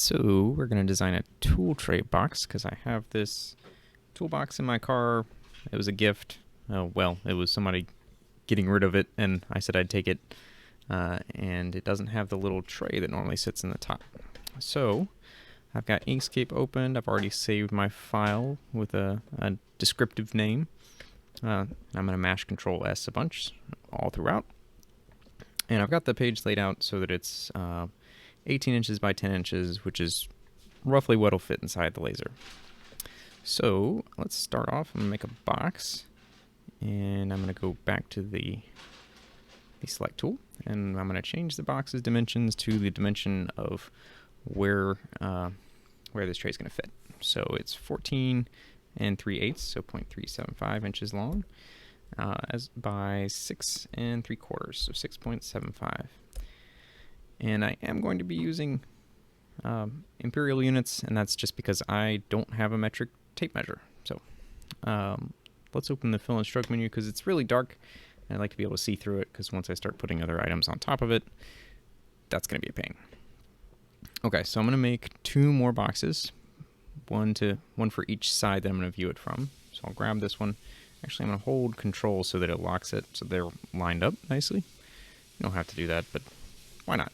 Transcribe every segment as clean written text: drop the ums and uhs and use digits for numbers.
So we're going to design a tool tray box because I have this toolbox in my car. It was a gift. Oh, well, it was somebody getting rid of it, and I said I'd take it. And it doesn't have the little tray that normally sits in the top. So I've got Inkscape opened. I've already saved my file with a descriptive name. I'm going to mash Control S a bunch all throughout. And I've got the page laid out so that it's 18 inches by 10 inches, which is roughly what will fit inside the laser. So let's start off. I'm going to make a box, and I'm going to go back to the select tool, and I'm going to change the box's dimensions to the dimension of where this tray is going to fit. So it's 14 3/8, so 0.375 inches long, as by 6 3/4, so 6.75. And I am going to be using imperial units, and that's just because I don't have a metric tape measure. So let's open the fill and stroke menu because it's really dark, and I'd like to be able to see through it because once I start putting other items on top of it, that's going to be a pain. Okay, so I'm going to make 2 more boxes, one for each side that I'm going to view it from. So I'll grab this one. Actually, I'm going to hold Control so that it locks it so they're lined up nicely. You don't have to do that, but why not?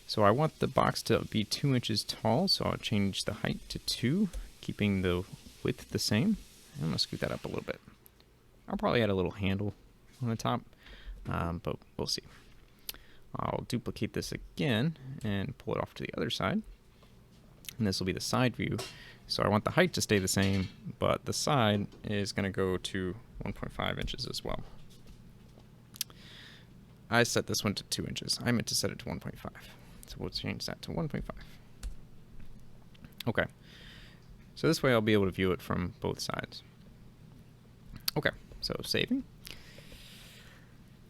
So I want the box to be 2 inches tall, so I'll change the height to 2, keeping the width the same. I'm going to scoot that up a little bit. I'll probably add a little handle on the top, but we'll see. I'll duplicate this again and pull it off to the other side. And this will be the side view. So I want the height to stay the same, but the side is going to go to 1.5 inches as well. I set this one to 2 inches. I meant to set it to 1.5. So we'll change that to 1.5. Okay. So this way I'll be able to view it from both sides. Okay, so saving.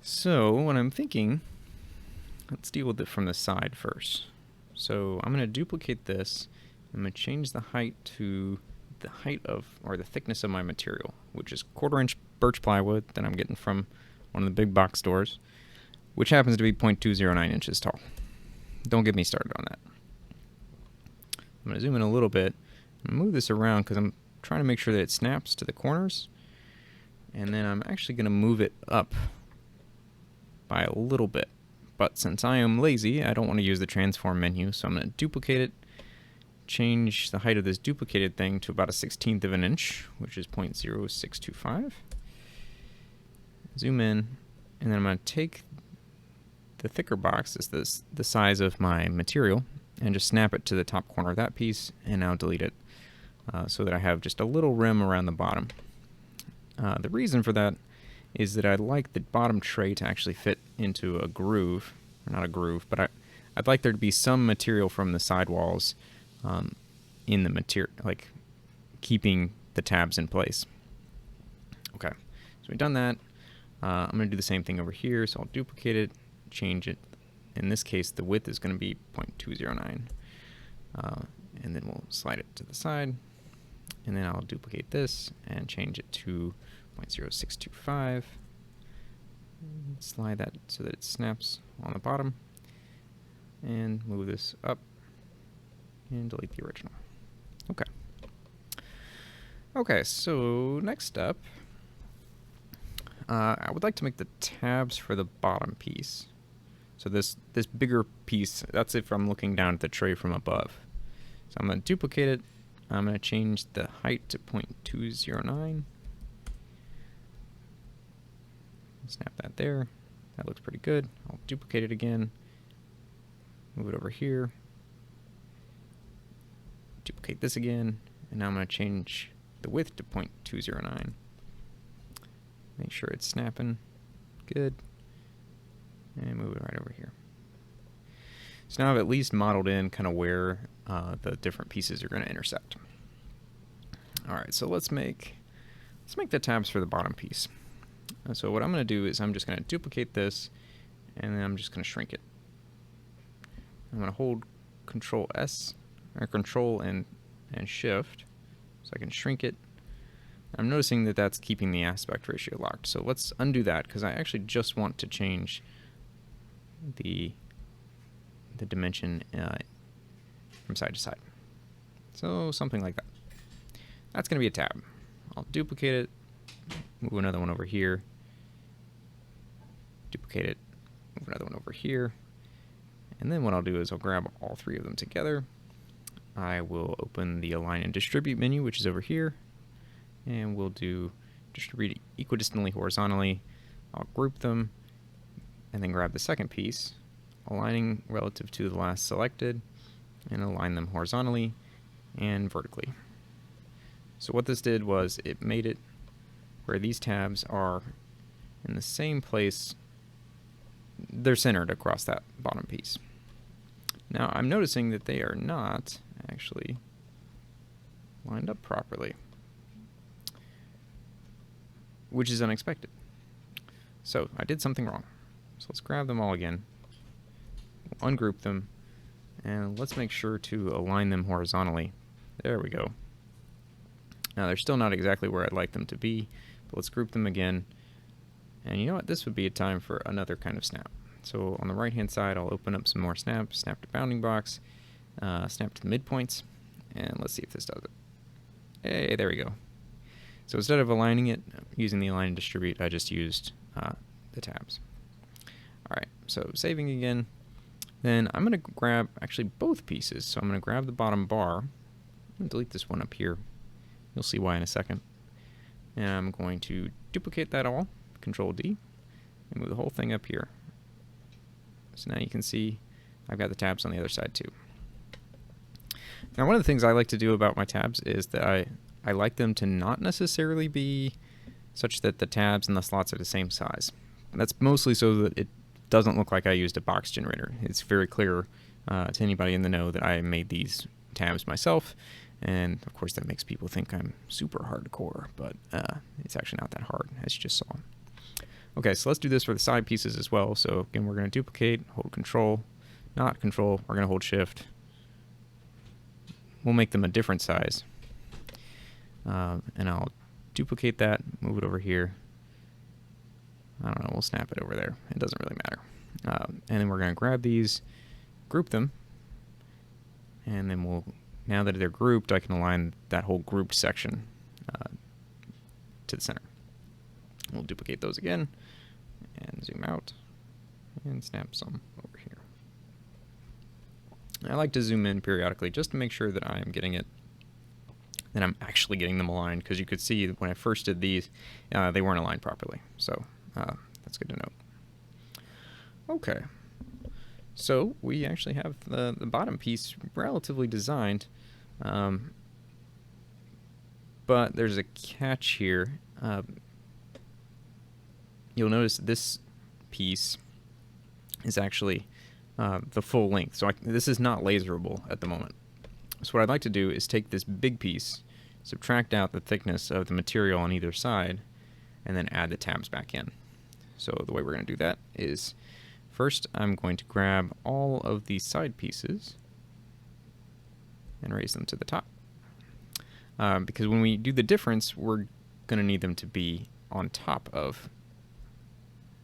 So what I'm thinking, let's deal with it from the side first. So I'm going to duplicate this. I'm going to change the height to the height of, or the thickness of my material, which is 1/4 inch birch plywood that I'm getting from one of the big box stores, which happens to be 0.209 inches tall. Don't get me started on that. I'm going to zoom in a little bit and move this around because I'm trying to make sure that it snaps to the corners. And then I'm actually going to move it up by a little bit. But since I am lazy, I don't want to use the transform menu, so I'm going to duplicate it, change the height of this duplicated thing to about 1/16 of an inch, which is 0.0625. Zoom in, and then I'm going to take the thicker box, is the size of my material, and just snap it to the top corner of that piece, and now delete it so that I have just a little rim around the bottom. The reason for that is that I'd like the bottom tray to actually fit into a groove, or not a groove, but I'd like there to be some material from the sidewalls in the material, like keeping the tabs in place. Okay, so we've done that. I'm going to do the same thing over here, so I'll duplicate it, change it. In this case, the width is going to be 0.209, and then we'll slide it to the side, and then I'll duplicate this and change it to 0.0625. Slide that so that it snaps on the bottom, and move this up and delete the original. Okay. Okay, so next up, I would like to make the tabs for the bottom piece. So this bigger piece, that's if I'm looking down at the tray from above. So I'm going to duplicate it. I'm going to change the height to 0.209. Snap that there. That looks pretty good. I'll duplicate it again. Move it over here. Duplicate this again. And now I'm going to change the width to 0.209. Make sure it's snapping. Good. And move it right over here. So now I've at least modeled in kind of where the different pieces are going to intersect. All right, so let's make the tabs for the bottom piece. So what I'm going to do is I'm just going to duplicate this, and then I'm just going to shrink it. I'm going to hold Control S, or Control and Shift, so I can shrink it. I'm noticing that that's keeping the aspect ratio locked. So let's undo that because I actually just want to change the dimension from side to side. So something like that. That's going to be a tab. I'll duplicate it, move another one over here, duplicate it, move another one over here, and then what I'll do is I'll grab all three of them together. I will open the Align and Distribute menu, which is over here, and we'll do Distribute equidistantly horizontally. I'll group them, and then grab the second piece, aligning relative to the last selected, and align them horizontally and vertically. So what this did was it made it where these tabs are in the same place. They're centered across that bottom piece. Now I'm noticing that they are not actually lined up properly, which is unexpected. So I did something wrong. So let's grab them all again, ungroup them, and let's make sure to align them horizontally. There we go. Now they're still not exactly where I'd like them to be, but let's group them again. And you know what? This would be a time for another kind of snap. So on the right hand side, I'll open up some more snaps, snap to bounding box, snap to the midpoints, and let's see if this does it. Hey, there we go. So instead of aligning it using the Align and Distribute, I just used the tabs. Alright, so saving again. Then I'm going to grab actually both pieces. So I'm going to grab the bottom bar. I'm going to delete this one up here. You'll see why in a second. And I'm going to duplicate that all, Control D, and move the whole thing up here. So now you can see I've got the tabs on the other side too. Now one of the things I like to do about my tabs is that I like them to not necessarily be such that the tabs and the slots are the same size. And that's mostly so that it doesn't look like I used a box generator. It's very clear to anybody in the know that I made these tabs myself. And of course that makes people think I'm super hardcore, but it's actually not that hard, as you just saw. Okay, so let's do this for the side pieces as well. So again, we're going to duplicate, hold Control, not Control, we're going to hold Shift. We'll make them a different size. And I'll duplicate that, move it over here. I don't know, we'll snap it over there. It doesn't really matter. And then we're going to grab these, group them, and then we'll, now that they're grouped, I can align that whole grouped section to the center. We'll duplicate those again, and zoom out, and snap some over here. I like to zoom in periodically just to make sure that I am getting it, that I'm actually getting them aligned, because you could see when I first did these, they weren't aligned properly. So that's good to note. Okay, so we actually have the bottom piece relatively designed, but there's a catch here. You'll notice this piece is actually the full length. So this is not laserable at the moment. So what I'd like to do is take this big piece, subtract out the thickness of the material on either side, and then add the tabs back in. So the way we're going to do that is, first I'm going to grab all of these side pieces and raise them to the top. Because when we do the difference, we're going to need them to be on top of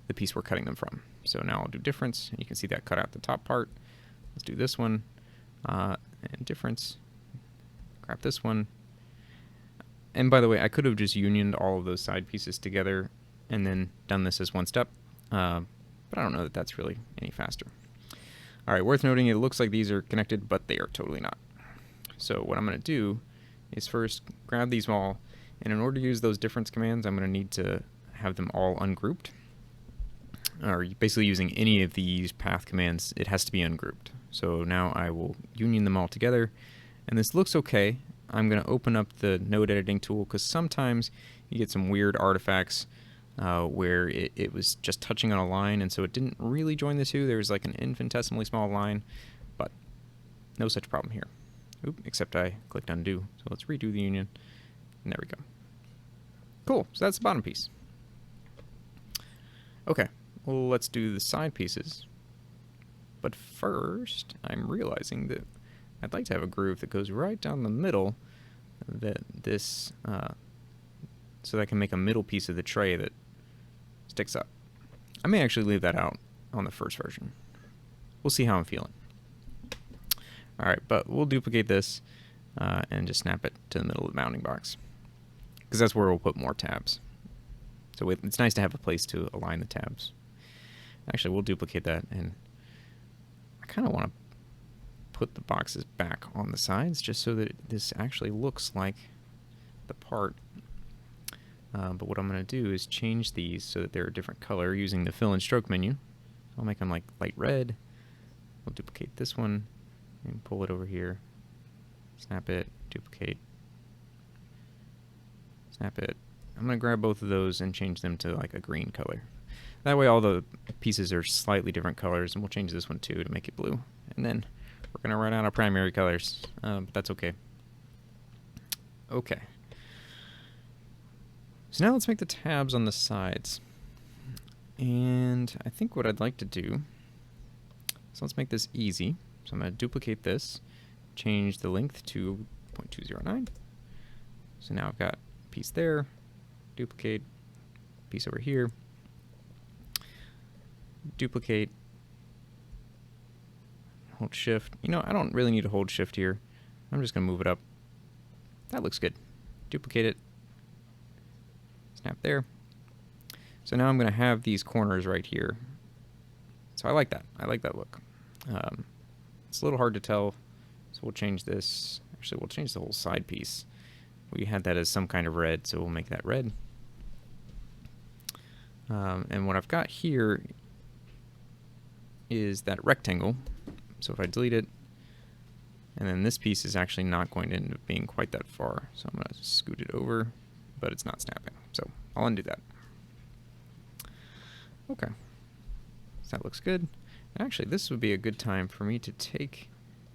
the piece we're cutting them from. So now I'll do difference, and you can see that cut out the top part. Let's do this one, and difference, grab this one. And by the way, I could have just unioned all of those side pieces together and then done this as one step, but I don't know that that's really any faster. All right, worth noting, it looks like these are connected, but they are totally not. So what I'm going to do is first grab these all, and in order to use those difference commands, I'm going to need to have them all ungrouped. Or basically using any of these path commands, it has to be ungrouped. So now I will union them all together, and this looks okay. I'm going to open up the node editing tool, because sometimes you get some weird artifacts where it was just touching on a line, and so it didn't really join the two. There was like an infinitesimally small line, but no such problem here. Oop, except I clicked undo. So let's redo the union, and there we go. Cool, so that's the bottom piece. Okay, well, let's do the side pieces. But first, I'm realizing that I'd like to have a groove that goes right down the middle, that this, so that I can make a middle piece of the tray that sticks up. I may actually leave that out on the first version. We'll see how I'm feeling. Alright, but we'll duplicate this and just snap it to the middle of the bounding box, because that's where we'll put more tabs. So it's nice to have a place to align the tabs. Actually, we'll duplicate that, and I kind of want to put the boxes back on the sides just so that this actually looks like the part. But what I'm going to do is change these so that they're a different color using the fill and stroke menu. I'll make them like light red. We'll duplicate this one and pull it over here. Snap it, duplicate, snap it. I'm going to grab both of those and change them to like a green color. That way all the pieces are slightly different colors, and we'll change this one too to make it blue. And then we're going to run out of primary colors, but that's okay. Okay. So now let's make the tabs on the sides. And I think what I'd like to do, so let's make this easy. So I'm going to duplicate this, change the length to 0.209. So now I've got a piece there, duplicate, piece over here, duplicate, hold shift. You know, I don't really need to hold shift here. I'm just going to move it up. That looks good. Duplicate it, snap there. So now I'm going to have these corners right here. So I like that. I like that look. It's a little hard to tell, so we'll change this. Actually, we'll change the whole side piece. We had that as some kind of red, so we'll make that red. And what I've got here is that rectangle. So if I delete it, and then this piece is actually not going to end up being quite that far. So I'm going to scoot it over, but it's not snapping. So I'll undo that. Okay. So that looks good. And actually, this would be a good time for me to take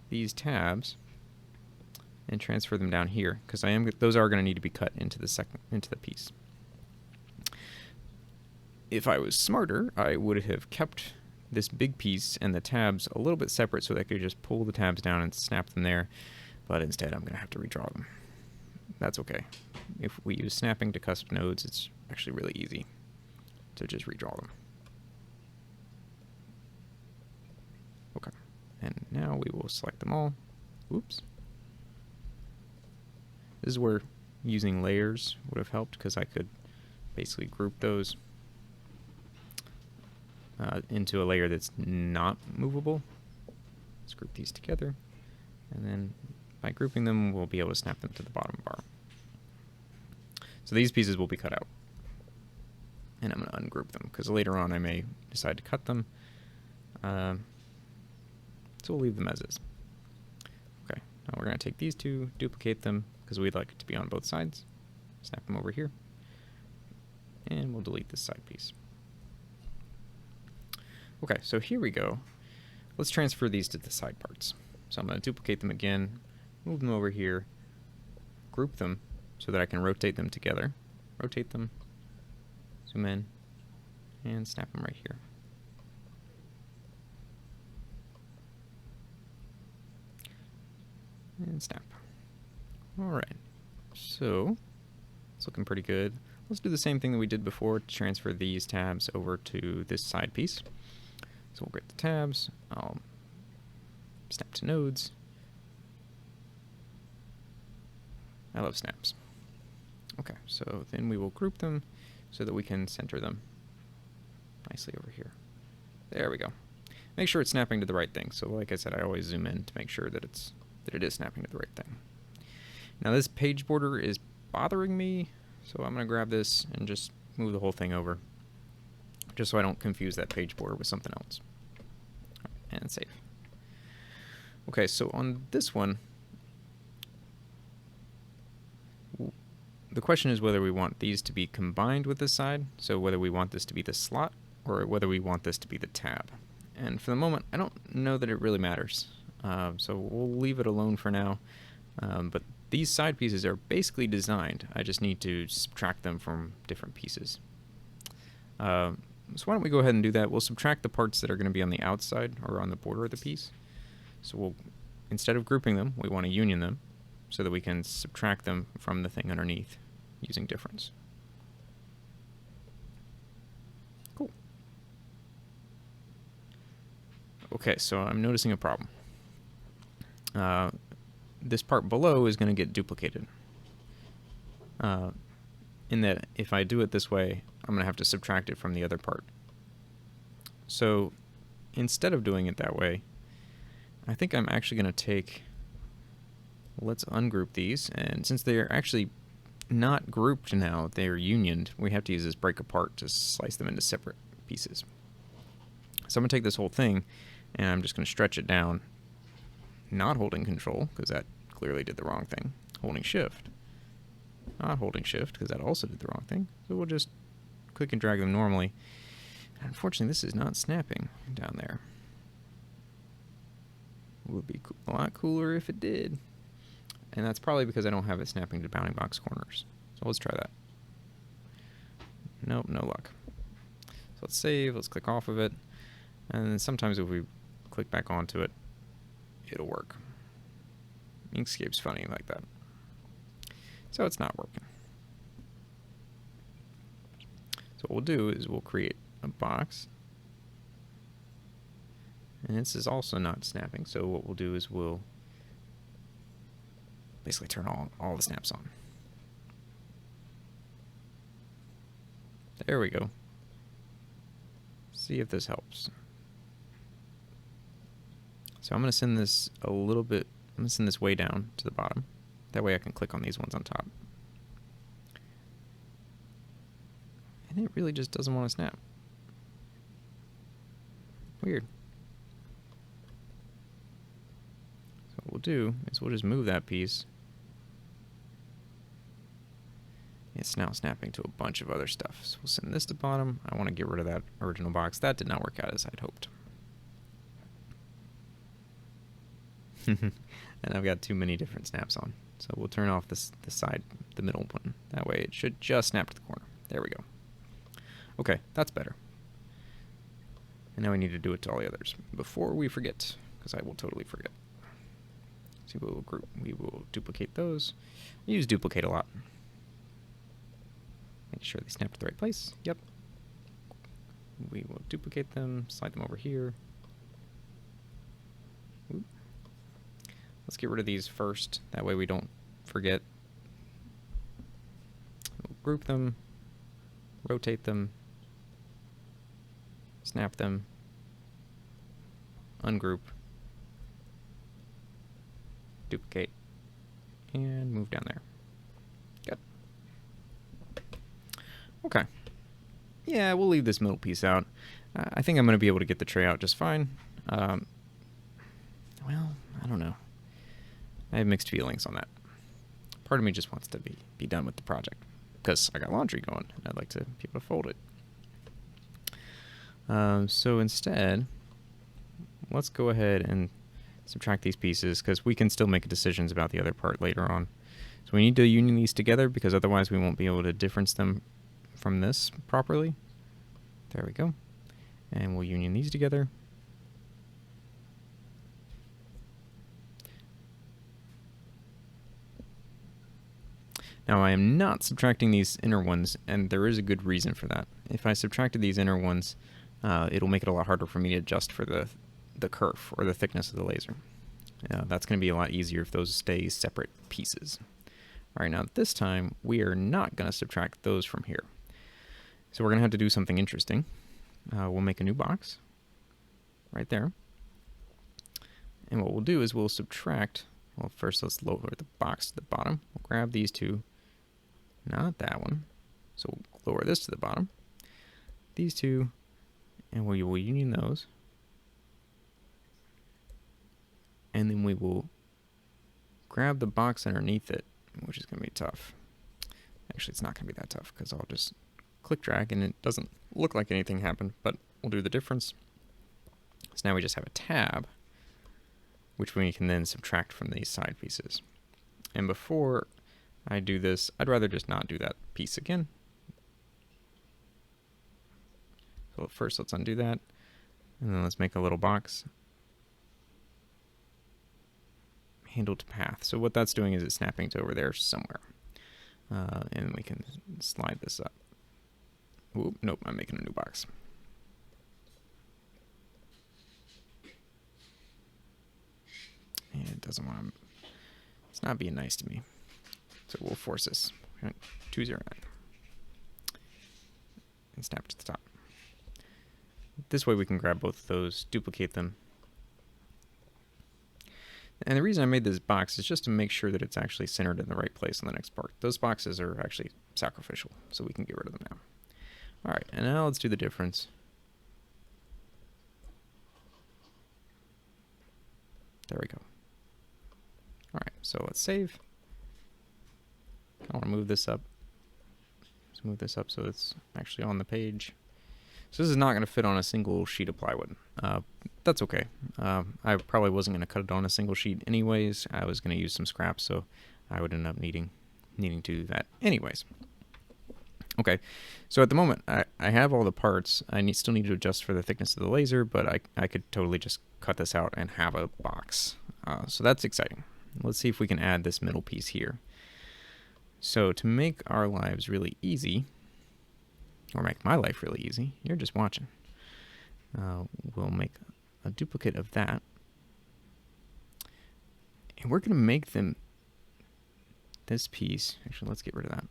these tabs and transfer them down here, because those are going to need to be cut into the piece. If I was smarter, I would have kept this big piece and the tabs a little bit separate so that I could just pull the tabs down and snap them there, but instead I'm going to have to redraw them. That's okay. If we use snapping to custom nodes, it's actually really easy to just redraw them. Okay, and now we will select them all. Oops. This is where using layers would have helped, because I could basically group those into a layer that's not movable. Let's group these together, and then by grouping them, we'll be able to snap them to the bottom bar. So these pieces will be cut out, and I'm going to ungroup them, because later on I may decide to cut them. So we'll leave them as is. Okay, now we're going to take these two, duplicate them, because we'd like it to be on both sides. Snap them over here, and we'll delete this side piece. Okay, so here we go. Let's transfer these to the side parts. So I'm going to duplicate them again, move them over here, group them so that I can rotate them together. Rotate them, zoom in, and snap them right here. And snap. Alright, so it's looking pretty good. Let's do the same thing that we did before to transfer these tabs over to this side piece. So we'll grab the tabs, I'll snap to nodes. I love snaps. Okay, so then we will group them so that we can center them nicely over here. There we go. Make sure it's snapping to the right thing. So like I said, I always zoom in to make sure that it is snapping to the right thing. Now this page border is bothering me, so I'm going to grab this and just move the whole thing over, just so I don't confuse that page border with something else. And save. Okay, so on this one, the question is whether we want these to be combined with this side, so whether we want this to be the slot, or whether we want this to be the tab. And for the moment, I don't know that it really matters. So we'll leave it alone for now. But these side pieces are basically designed. I just need to subtract them from different pieces. So why don't we go ahead and do that. We'll subtract the parts that are going to be on the outside or on the border of the piece. So we'll, instead of grouping them, we want to union them so that we can subtract them from the thing underneath using difference. Cool. Okay, so I'm noticing a problem. this part below is going to get duplicated. In that if I do it this way, I'm going to have to subtract it from the other part. So instead of doing it that way, I think I'm actually going to take, let's ungroup these, and since they're actually not grouped now, they're unioned, we have to use this break apart to slice them into separate pieces. So I'm going to take this whole thing and I'm just going to stretch it down, not holding control because that clearly did the wrong thing, holding shift, not holding shift because that also did the wrong thing. So we'll just click and drag them normally. Unfortunately, this is not snapping down there. It would be a lot cooler if it did. And that's probably because I don't have it snapping to bounding box corners. So let's try that. Nope, no luck. So let's save, let's click off of it. And then sometimes if we click back onto it, it'll work. Inkscape's funny like that. So it's not working. So what we'll do is we'll create a box. And this is also not snapping, so what we'll do is we'll basically turn all the snaps on. There we go. See if this helps. So I'm going to send this a little bit, I'm going to send this way down to the bottom. That way I can click on these ones on top. And it really just doesn't want to snap. Weird. So what we'll do is we'll just move that piece. It's now snapping to a bunch of other stuff. So we'll send this to bottom. I want to get rid of that original box. That did not work out as I'd hoped. And I've got too many different snaps on. So we'll turn off the side, the middle one. That way it should just snap to the corner. There we go. Okay, that's better. And now we need to do it to all the others before we forget, because I will totally forget. So we will duplicate those. We use duplicate a lot. Make sure they snap to the right place. Yep. We will duplicate them, slide them over here. Oop. Let's get rid of these first. That way we don't forget. We'll group them, rotate them, snap them, ungroup, duplicate, and move down there. Good. Okay. Yeah, we'll leave this middle piece out. I think I'm going to be able to get the tray out just fine. Well, I don't know. I have mixed feelings on that. Part of me just wants to be done with the project because I got laundry going and I'd like to be able to fold it. So instead, let's go ahead and subtract these pieces because we can still make decisions about the other part later on. So we need to union these together because otherwise we won't be able to difference them from this properly. There we go. And we'll union these together. Now I am not subtracting these inner ones, and there is a good reason for that. If I subtracted these inner ones, it'll make it a lot harder for me to adjust for the kerf, or the thickness of the laser. That's going to be a lot easier if those stay separate pieces. Alright, now this time, we are not going to subtract those from here. So we're going to have to do something interesting. We'll make a new box, right there. And what we'll do is we'll subtract, well first let's lower the box to the bottom. We'll grab these two, not that one. So we'll lower this to the bottom. These two, and we will union those. And then we will grab the box underneath it, which is going to be tough. Actually, it's not going to be that tough because I'll just click drag and it doesn't look like anything happened, but we'll do the difference. So now we just have a tab, which we can then subtract from these side pieces. And before I do this, I'd rather just not do that piece again. So first let's undo that, and then let's make a little box. Handle to path. So what that's doing is it's snapping to over there somewhere. And we can slide this up. Oop, nope, I'm making a new box. And it doesn't want to, it's not being nice to me. So we'll force this. 209. And snap it to the top. This way we can grab both of those, duplicate them. And the reason I made this box is just to make sure that it's actually centered in the right place on the next part. Those boxes are actually sacrificial, so we can get rid of them now. All right, and now let's do the difference. There we go. All right, so let's save. I want to move this up. Let's move this up so it's actually on the page. So this is not going to fit on a single sheet of plywood. That's okay. I probably wasn't going to cut it on a single sheet anyways. I was going to use some scraps, so I would end up needing to do that anyways. Okay, so at the moment, I have all the parts. I still need to adjust for the thickness of the laser, but I could totally just cut this out and have a box. So that's exciting. Let's see if we can add this middle piece here. So to make our lives really easy, or make my life really easy, you're just watching. We'll make a duplicate of that. And we're going to make them, this piece, actually let's get rid of that.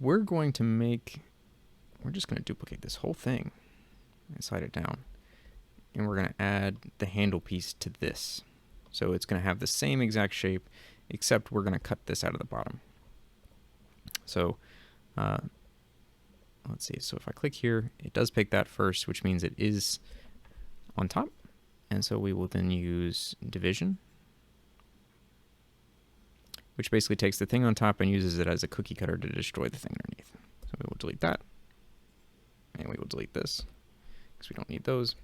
We're just going to duplicate this whole thing and slide it down. And we're going to add the handle piece to this. So it's going to have the same exact shape, except we're going to cut this out of the bottom. So let's see, so if I click here, it does pick that first, which means it is on top. And so we will then use division, which basically takes the thing on top and uses it as a cookie cutter to destroy the thing underneath. So we will delete that, and we will delete this, because we don't need those.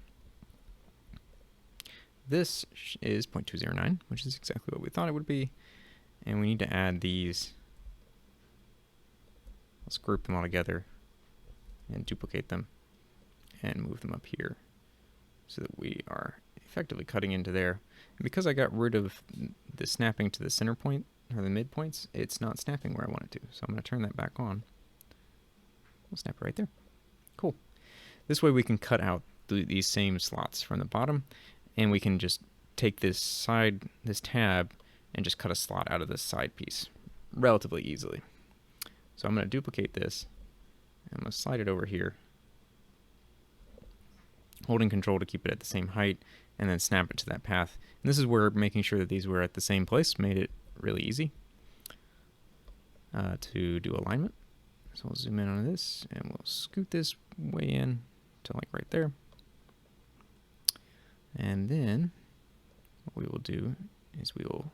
This is 0.209, which is exactly what we thought it would be. And we need to add these. Let's group them all together and duplicate them and move them up here so that we are effectively cutting into there. And because I got rid of the snapping to the center point or the midpoints, it's not snapping where I want it to. So I'm going to turn that back on. We'll snap it right there. Cool. This way we can cut out these same slots from the bottom, and we can just take this tab, and just cut a slot out of this side piece relatively easily. So I'm going to duplicate this. I'm going to slide it over here, holding control to keep it at the same height, and then snap it to that path. And this is where making sure that these were at the same place made it really easy to do alignment. So we'll zoom in on this, and we'll scoot this way in to like right there. And then what we will do is we will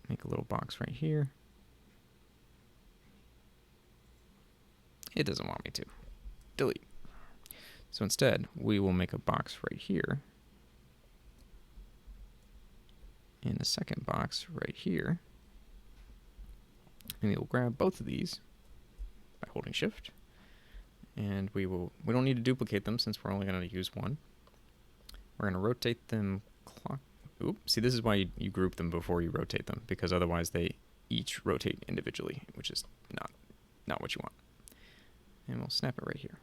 make a little box right here. It doesn't want me to. Delete. So instead, we will make a box right here. And a second box right here. And we will grab both of these by holding Shift. And we don't need to duplicate them since we're only going to use one. We're going to rotate them Oops, see, this is why you group them before you rotate them, because otherwise they each rotate individually, which is not what you want. And we'll snap it right here.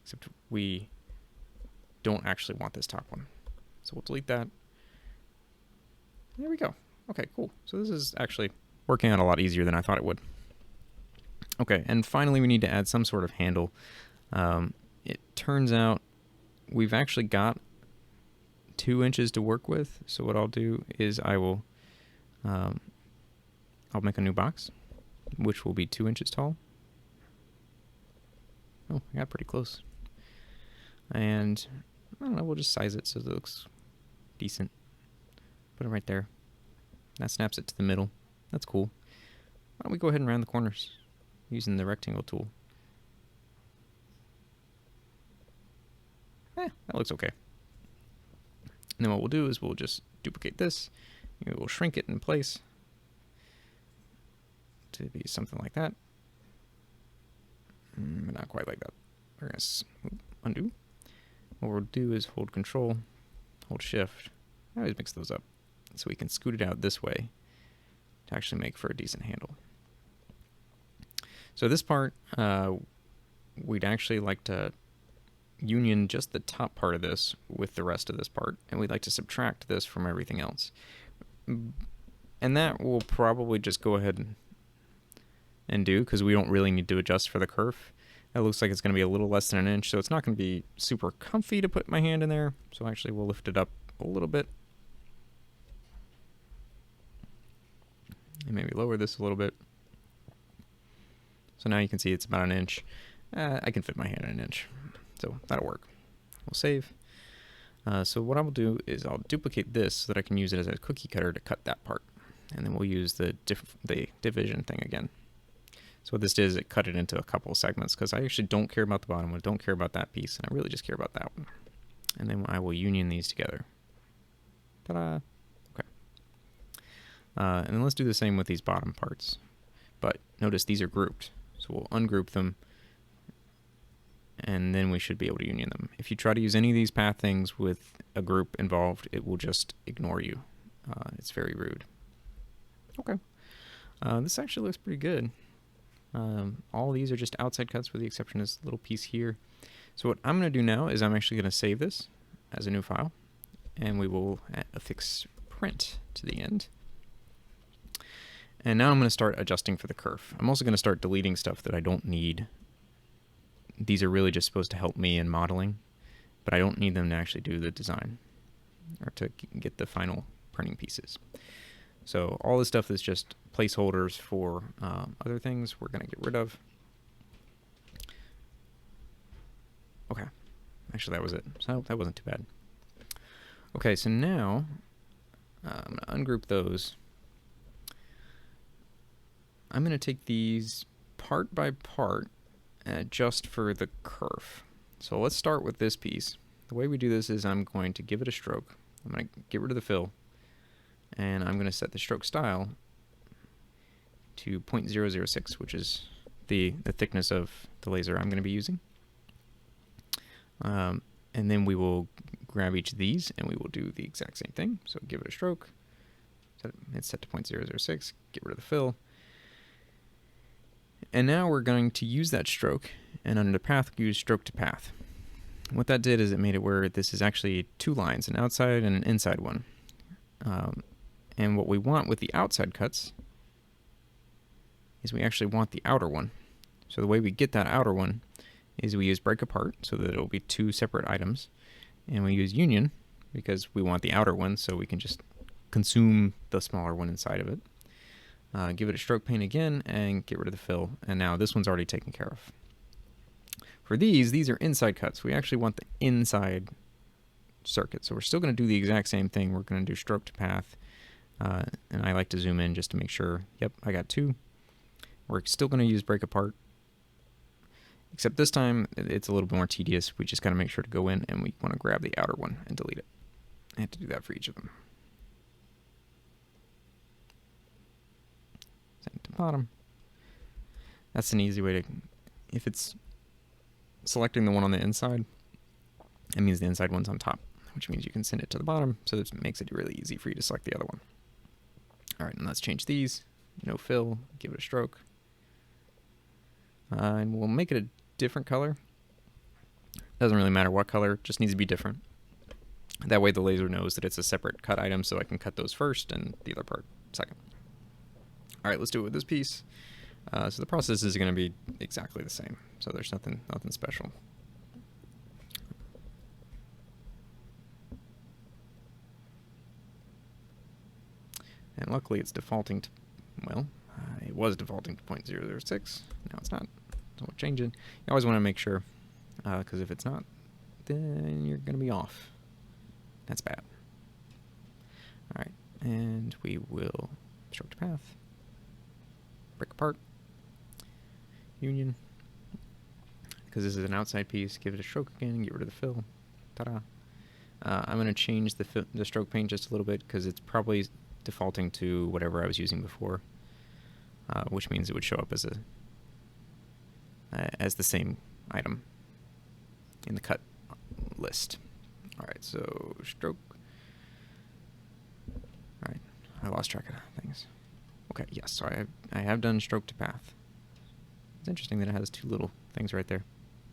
Except we don't actually want this top one. So we'll delete that. There we go. Okay, cool. So this is actually working out a lot easier than I thought it would. Okay, and finally we need to add some sort of handle. It turns out we've actually got 2 inches to work with. So what I'll do is I'll make a new box, which will be 2 inches tall. Oh, I got pretty close. And I don't know, we'll just size it so it looks decent. Put it right there. That snaps it to the middle. That's cool. Why don't we go ahead and round the corners using the rectangle tool? That looks okay. And then what we'll do is we'll just duplicate this. And we'll shrink it in place to be something like that. But not quite like that. We're going to undo. What we'll do is hold Control, hold Shift. I always mix those up. So we can scoot it out this way to actually make for a decent handle. So this part, we'd actually like to union just the top part of this with the rest of this part, and we'd like to subtract this from everything else. And that will probably just go ahead and do, because we don't really need to adjust for the kerf. It looks like it's going to be a little less than an inch, so it's not going to be super comfy to put my hand in there. So actually we'll lift it up a little bit. And maybe lower this a little bit. So now you can see it's about an inch. I can fit my hand in an inch, so that'll work. We'll save. So what I will do is I'll duplicate this so that I can use it as a cookie cutter to cut that part. And then we'll use the division thing again. So what this did is it cut it into a couple of segments, because I actually don't care about the bottom one, don't care about that piece, and I really just care about that one. And then I will union these together. Ta-da! Okay. And then let's do the same with these bottom parts. But notice these are grouped. So we'll ungroup them, and then we should be able to union them. If you try to use any of these path things with a group involved, it will just ignore you. It's very rude. Okay. This actually looks pretty good. All these are just outside cuts with the exception of this little piece here. So what I'm going to do now is I'm actually going to save this as a new file, and we will affix print to the end. And now I'm going to start adjusting for the kerf. I'm also going to start deleting stuff that I don't need. These are really just supposed to help me in modeling, but I don't need them to actually do the design or to get the final printing pieces. So all this stuff is just placeholders for other things we're going to get rid of. Okay. Actually, that was it. So that wasn't too bad. Okay, so now I'm going to ungroup those. I'm going to take these part by part and adjust for the kerf. So let's start with this piece. The way we do this is I'm going to give it a stroke. I'm going to get rid of the fill, and I'm going to set the stroke style to 0.006, which is the thickness of the laser I'm going to be using. And then we will grab each of these and we will do the exact same thing. So give it a stroke, it's set to 0.006, get rid of the fill. And now we're going to use that stroke, and under the path, use stroke to path. What that did is it made it where this is actually two lines, an outside and an inside one. And what we want with the outside cuts is we actually want the outer one. So the way we get that outer one is we use break apart so that it'll be two separate items, and we use union because we want the outer one so we can just consume the smaller one inside of it. Give it a stroke paint again and get rid of the fill, and now this one's already taken care of. For these are inside cuts. We actually want the inside circuit, so we're still going to do the exact same thing. We're going to do stroke to path, and I like to zoom in just to make sure, yep, I got two. We're still going to use break apart, except this time it's a little bit more tedious. We just got to make sure to go in and we want to grab the outer one and delete it. I have to do that for each of them. Send to bottom. That's an easy way to, if it's selecting the one on the inside, it means the inside one's on top, which means you can send it to the bottom, so this makes it really easy for you to select the other one. Alright, and let's change these. No fill, give it a stroke. And we'll make it a different color. Doesn't really matter what color, just needs to be different. That way the laser knows that it's a separate cut item, so I can cut those first and the other part second. Alright, let's do it with this piece. So the process is going to be exactly the same, so there's nothing special. And luckily it's defaulting to, well, it was defaulting to 0.006. Now it's not. So we'll change it. You always want to make sure, because if it's not, then you're going to be off. That's bad. Alright, and we will stroke to path, break apart, union, because this is an outside piece, give it a stroke again, and get rid of the fill. Ta-da. I'm going to change the stroke paint just a little bit, because it's probably defaulting to whatever I was using before, which means it would show up as the same item in the cut list. Alright, so stroke. Alright, I lost track of things. Okay, yes, so I have done stroke to path. It's interesting that it has two little things right there.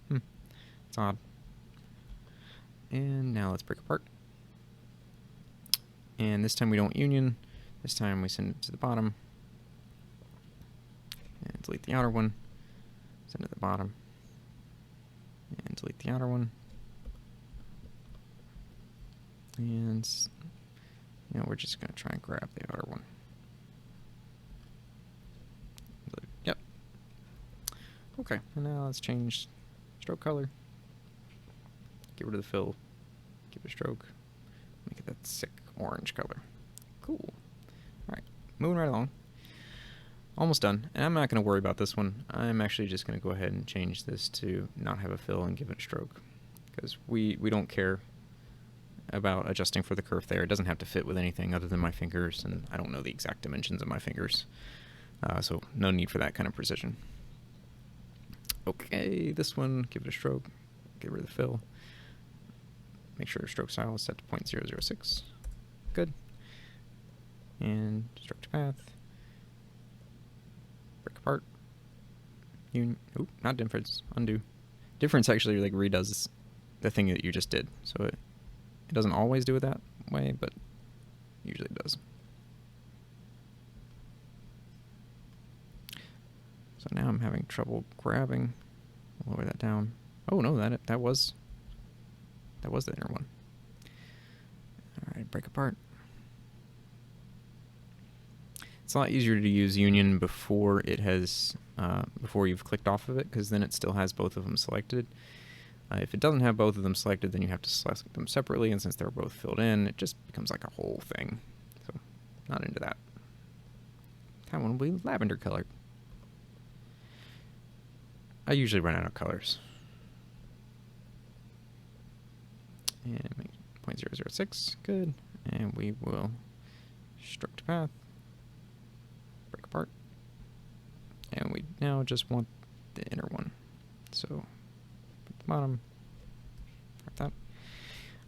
It's odd. And now let's break apart. And this time we don't union. This time we send it to the bottom. And delete the outer one. Send it to the bottom. And delete the outer one. And we're just going to try and grab the outer one. Yep. Okay, and now let's change stroke color. Get rid of the fill. Give it a stroke. Make it that sick orange color. Cool. Alright, moving right along. Almost done. And I'm not going to worry about this one. I'm actually just going to go ahead and change this to not have a fill and give it a stroke. Because we don't care about adjusting for the kerf there. It doesn't have to fit with anything other than my fingers, and I don't know the exact dimensions of my fingers. So no need for that kind of precision. Okay, this one, give it a stroke. Get rid of the fill. Make sure stroke style is set to 0.006. Good. And stroke to path. Break apart. Not difference. Undo. Difference actually like redoes the thing that you just did. So it doesn't always do it that way, but usually it does. So now I'm having trouble grabbing. I'll lower that down. Oh no, that was the inner one. Alright, break apart. It's a lot easier to use union before it has before you've clicked off of it, because then it still has both of them selected. If it doesn't have both of them selected, then you have to select them separately, and since they're both filled in, it just becomes like a whole thing. So, not into that. That one will be lavender colored. I usually run out of colors. And make 0.006, good. And we will stroke to path, break apart. And we now just want the inner one. So, bottom, like that.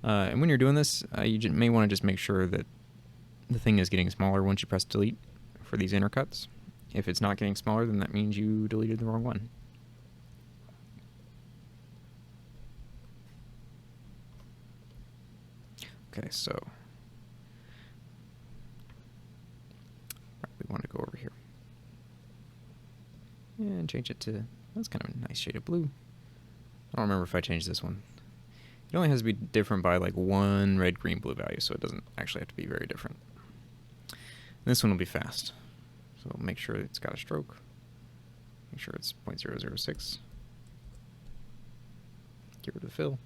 And when you're doing this, you may want to just make sure that the thing is getting smaller once you press delete for these inner cuts. If it's not getting smaller, then that means you deleted the wrong one. Okay, so we want to go over here and change it to, that's kind of a nice shade of blue. I don't remember if I changed this one. It only has to be different by like one red, green, blue value, so it doesn't actually have to be very different. And this one will be fast. So make sure it's got a stroke. Make sure it's 0.006. Get rid of the fill.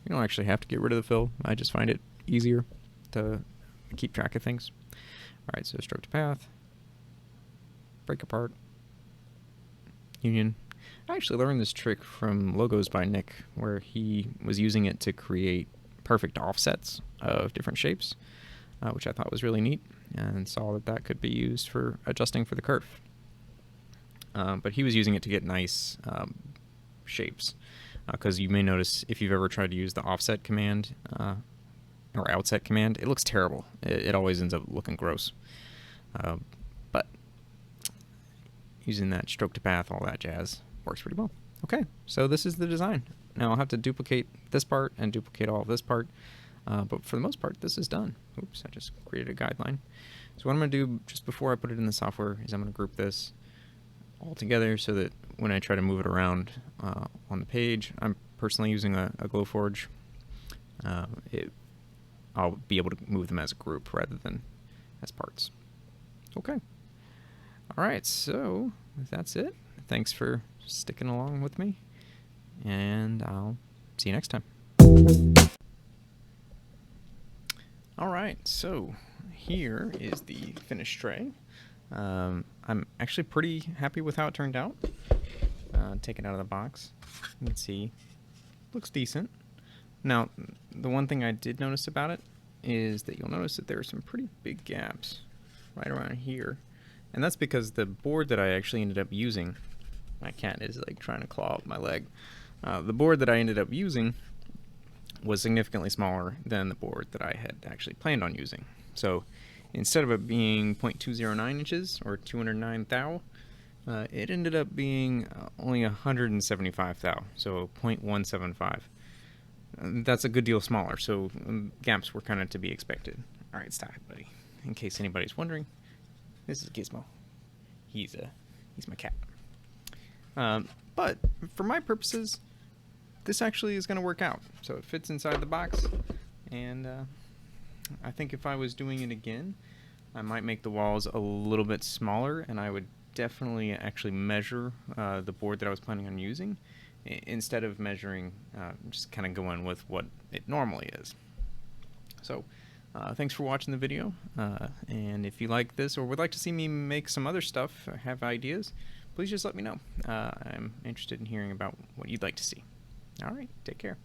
You don't actually have to get rid of the fill. I just find it easier to keep track of things. Alright, so stroke to path. Break apart. Union. I actually learned this trick from Logos by Nick, where he was using it to create perfect offsets of different shapes, which I thought was really neat, and saw that that could be used for adjusting for the kerf. But he was using it to get nice shapes, because you may notice if you've ever tried to use the offset command or outset command, it looks terrible. It always ends up looking gross. But using that stroke to path, all that jazz, works pretty well. Okay, so this is the design. Now I'll have to duplicate this part and duplicate all of this part, but for the most part, this is done. Oops, I just created a guideline. So what I'm going to do just before I put it in the software is I'm going to group this all together so that when I try to move it around on the page, I'm personally using a Glowforge. I'll be able to move them as a group rather than as parts. Okay. All right, so that's it. Thanks for sticking along with me, and I'll see you next time. All right, so here is the finished tray. I'm actually pretty happy with how it turned out. Take it out of the box. Let's see. Looks decent. Now, the one thing I did notice about it is that you'll notice that there are some pretty big gaps right around here. And that's because the board that I actually ended up using, my cat is like trying to claw up my leg. The board that I ended up using was significantly smaller than the board that I had actually planned on using. So instead of it being 0.209 inches or 209 thou, it ended up being only 175 thou, so 0.175. that's a good deal smaller, so gaps were kind of to be expected. All right, stop, buddy. In case anybody's wondering, this is Gizmo. He's my cat. But for my purposes, this actually is going to work out. So it fits inside the box, and I think if I was doing it again, I might make the walls a little bit smaller, and I would definitely actually measure the board that I was planning on using, instead of measuring, just kind of going with what it normally is. So thanks for watching the video, and if you like this or would like to see me make some other stuff, or have ideas, please just let me know. I'm interested in hearing about what you'd like to see. All right, take care.